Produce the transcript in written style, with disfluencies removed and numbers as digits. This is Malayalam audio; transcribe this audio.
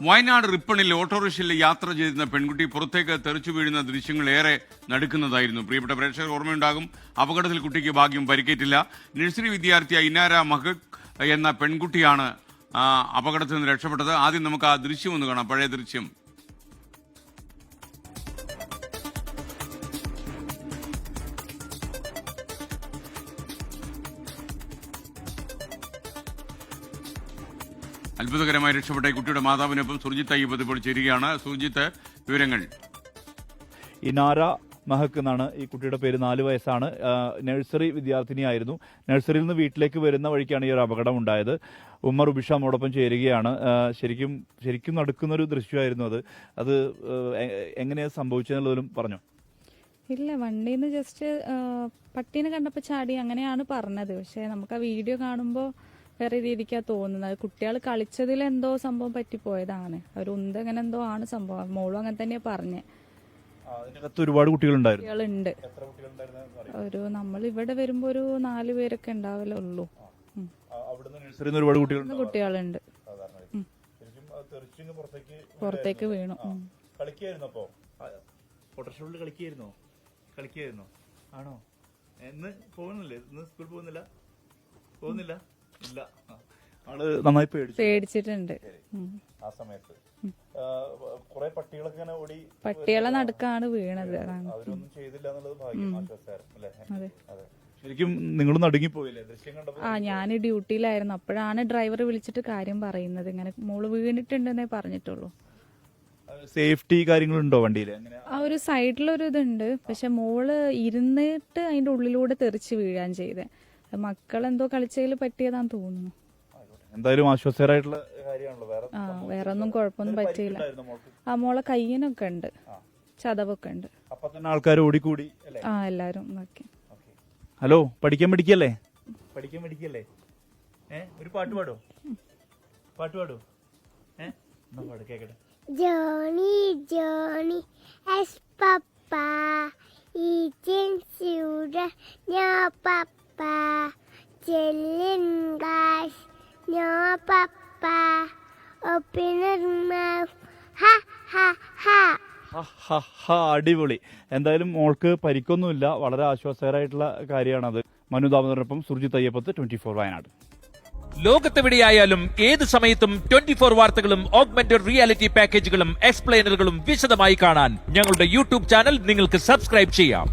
വയനാട് റിപ്പണിൽ ഓട്ടോറിക്ഷയിൽ യാത്ര ചെയ്തിരുന്ന പെൺകുട്ടി പുറത്തേക്ക് തെറിച്ചു വീഴുന്ന ദൃശ്യങ്ങൾ ഏറെ നടുക്കുന്നതായിരുന്നു. പ്രിയപ്പെട്ട പ്രേക്ഷകർ ഓർമ്മയുണ്ടാകും, അപകടത്തിൽ കുട്ടിക്ക് ഭാഗ്യം പരിക്കേറ്റില്ല. നഴ്സറി വിദ്യാർത്ഥിയായ ഇനാര മഹക് എന്ന പെൺകുട്ടിയാണ് അപകടത്തിൽ നിന്ന് രക്ഷപ്പെട്ടത്. ആദ്യം നമുക്ക് ആ ദൃശ്യം ഒന്ന് കാണാം, പഴയ ദൃശ്യം. അത്ഭുതകരമായി രക്ഷപ്പെട്ട കുട്ടിയുടെ മാതാവിനൊപ്പം സുർജിത്ത് അയ്യപ്പത് ഇപ്പോൾ ചേരുകയാണ്. സുർജിത്ത്, വിവരങ്ങൾ. ഇനാര മഹക് എന്നാണ് ഈ കുട്ടിയുടെ പേര്. 4 വയസ്സാണ്. നഴ്സറി വിദ്യാർത്ഥിനിയായിരുന്നു. നഴ്സറിയിൽ നിന്ന് വീട്ടിലേക്ക് വരുന്ന വഴിക്കാണ് ഈ ഒരു അപകടം ഉണ്ടായത്. ഉമ്മർ ഉബിഷ നമ്മോടൊപ്പം ചേരുകയാണ്. ശരിക്കും നടക്കുന്നൊരു ദൃശ്യമായിരുന്നു അത് എങ്ങനെയാണ് സംഭവിച്ചതെന്നുള്ളതിലും പറഞ്ഞു. ഇല്ല, വണ്ടിയിൽ നിന്ന് ജസ്റ്റ് പട്ടീനെ കണ്ടപ്പോൾ ചാടി അങ്ങനെയാണ് പറഞ്ഞത്. പക്ഷെ നമുക്ക് ആ വീഡിയോ കാണുമ്പോൾ വേറെ രീതിക്കാ തോന്നുന്നത്. കുട്ടികൾ കളിച്ചതിൽ എന്തോ സംഭവം പറ്റിപ്പോയതാണ്. ഒരു അങ്ങനെ എന്തോ ആണ് സംഭവം. മോളും അങ്ങനെ തന്നെയാ പറഞ്ഞേ. ഒരുപാട് കുട്ടികളുണ്ട്. ഒരു നമ്മൾ ഇവിടെ വരുമ്പോ ഒരു 4 പേരൊക്കെ ഉണ്ടാവലേ ഉള്ളൂ. കുട്ടികളുണ്ട്. പുറത്തേക്ക് വീണു. ആണോ? ഇന്ന് പോകുന്നില്ലേ? ഇന്ന് സ്കൂളിൽ പോകുന്നില്ല. ഇല്ല. ആള് നന്നായി പേടിച്ചിട്ടുണ്ട്. ആ സമയത്ത് കുറെ പട്ടികളൊക്കെ ഓടി, പട്ടികളെ നടുക്കാണ് വീണത്. അവരൊന്നും ചെയ്തില്ല എന്നുള്ളത് ഭാഗ്യം. ശരിക്കും നിങ്ങൾ നടുങ്ങിപ്പോയില്ലേ ദൃശ്യം കണ്ടപ്പോൾ? ഞാൻ ഡ്യൂട്ടിയിലായിരുന്നു. അപ്പോഴാണ് ഡ്രൈവർ വിളിച്ചിട്ട് കാര്യം പറയുന്നത്. ഇങ്ങനെ മോള് വീണിട്ടുണ്ടെന്നേ പറഞ്ഞിട്ടുള്ളൂ. സേഫ്റ്റി കാര്യങ്ങളുണ്ടോ വണ്ടിയിൽ? ആ ഒരു സൈഡിലൊരു ഇതുണ്ട്. പക്ഷെ മോള് ഇരുന്നിട്ട് അതിന്റെ ഉള്ളിലൂടെ തെറിച്ച് വീഴാൻ ചെയ്തേ. മക്കളെന്തോ കളിച്ചതിൽ പറ്റിയതാന്ന് തോന്നുന്നു. എന്തായാലും ആശ്വാസകരമായിട്ടുള്ള കാര്യമാണല്ലോ. വേറെ ഒന്നും കുഴപ്പമൊന്നും പറ്റിയില്ല. ആ മോളെ കയ്യിനൊക്കെ ഉണ്ട്, ചതവൊക്കെ ഉണ്ട്. അപ്പൊ തന്നെ ആൾക്കാർ ഓടിക്കൂടി. എല്ലാരും. ഹലോ, പഠിക്കാൻ പഠിക്കല്ലേ? ഒരു പാട്ട് പാടോ? കേക്കട്ടെ. Johnny Johnny yes papa eating ചൂടൻ no papa telling lies no papa open mouth ha ha ഹാ. അടിപൊളി. എന്തായാലും മോൾക്ക് പരിക്കൊന്നുമില്ല. വളരെ ആശ്വാസകരമായിട്ടുള്ള കാര്യമാണത്. മനു ദാമോദരനൊപ്പം സുർജിത്ത് അയ്യപ്പത്ത്, 24 വയനാട്. ലോകത്തെവിടെയായാലും ഏത് സമയത്തും 24 വാർത്തകളും ഓഗ്മെന്റഡ് റിയാലിറ്റി പാക്കേജുകളും എക്സ്പ്ലെയിനറുകളും വിശദമായി കാണാൻ ഞങ്ങളുടെ യൂട്യൂബ് ചാനൽ നിങ്ങൾക്ക് സബ്സ്ക്രൈബ് ചെയ്യാം.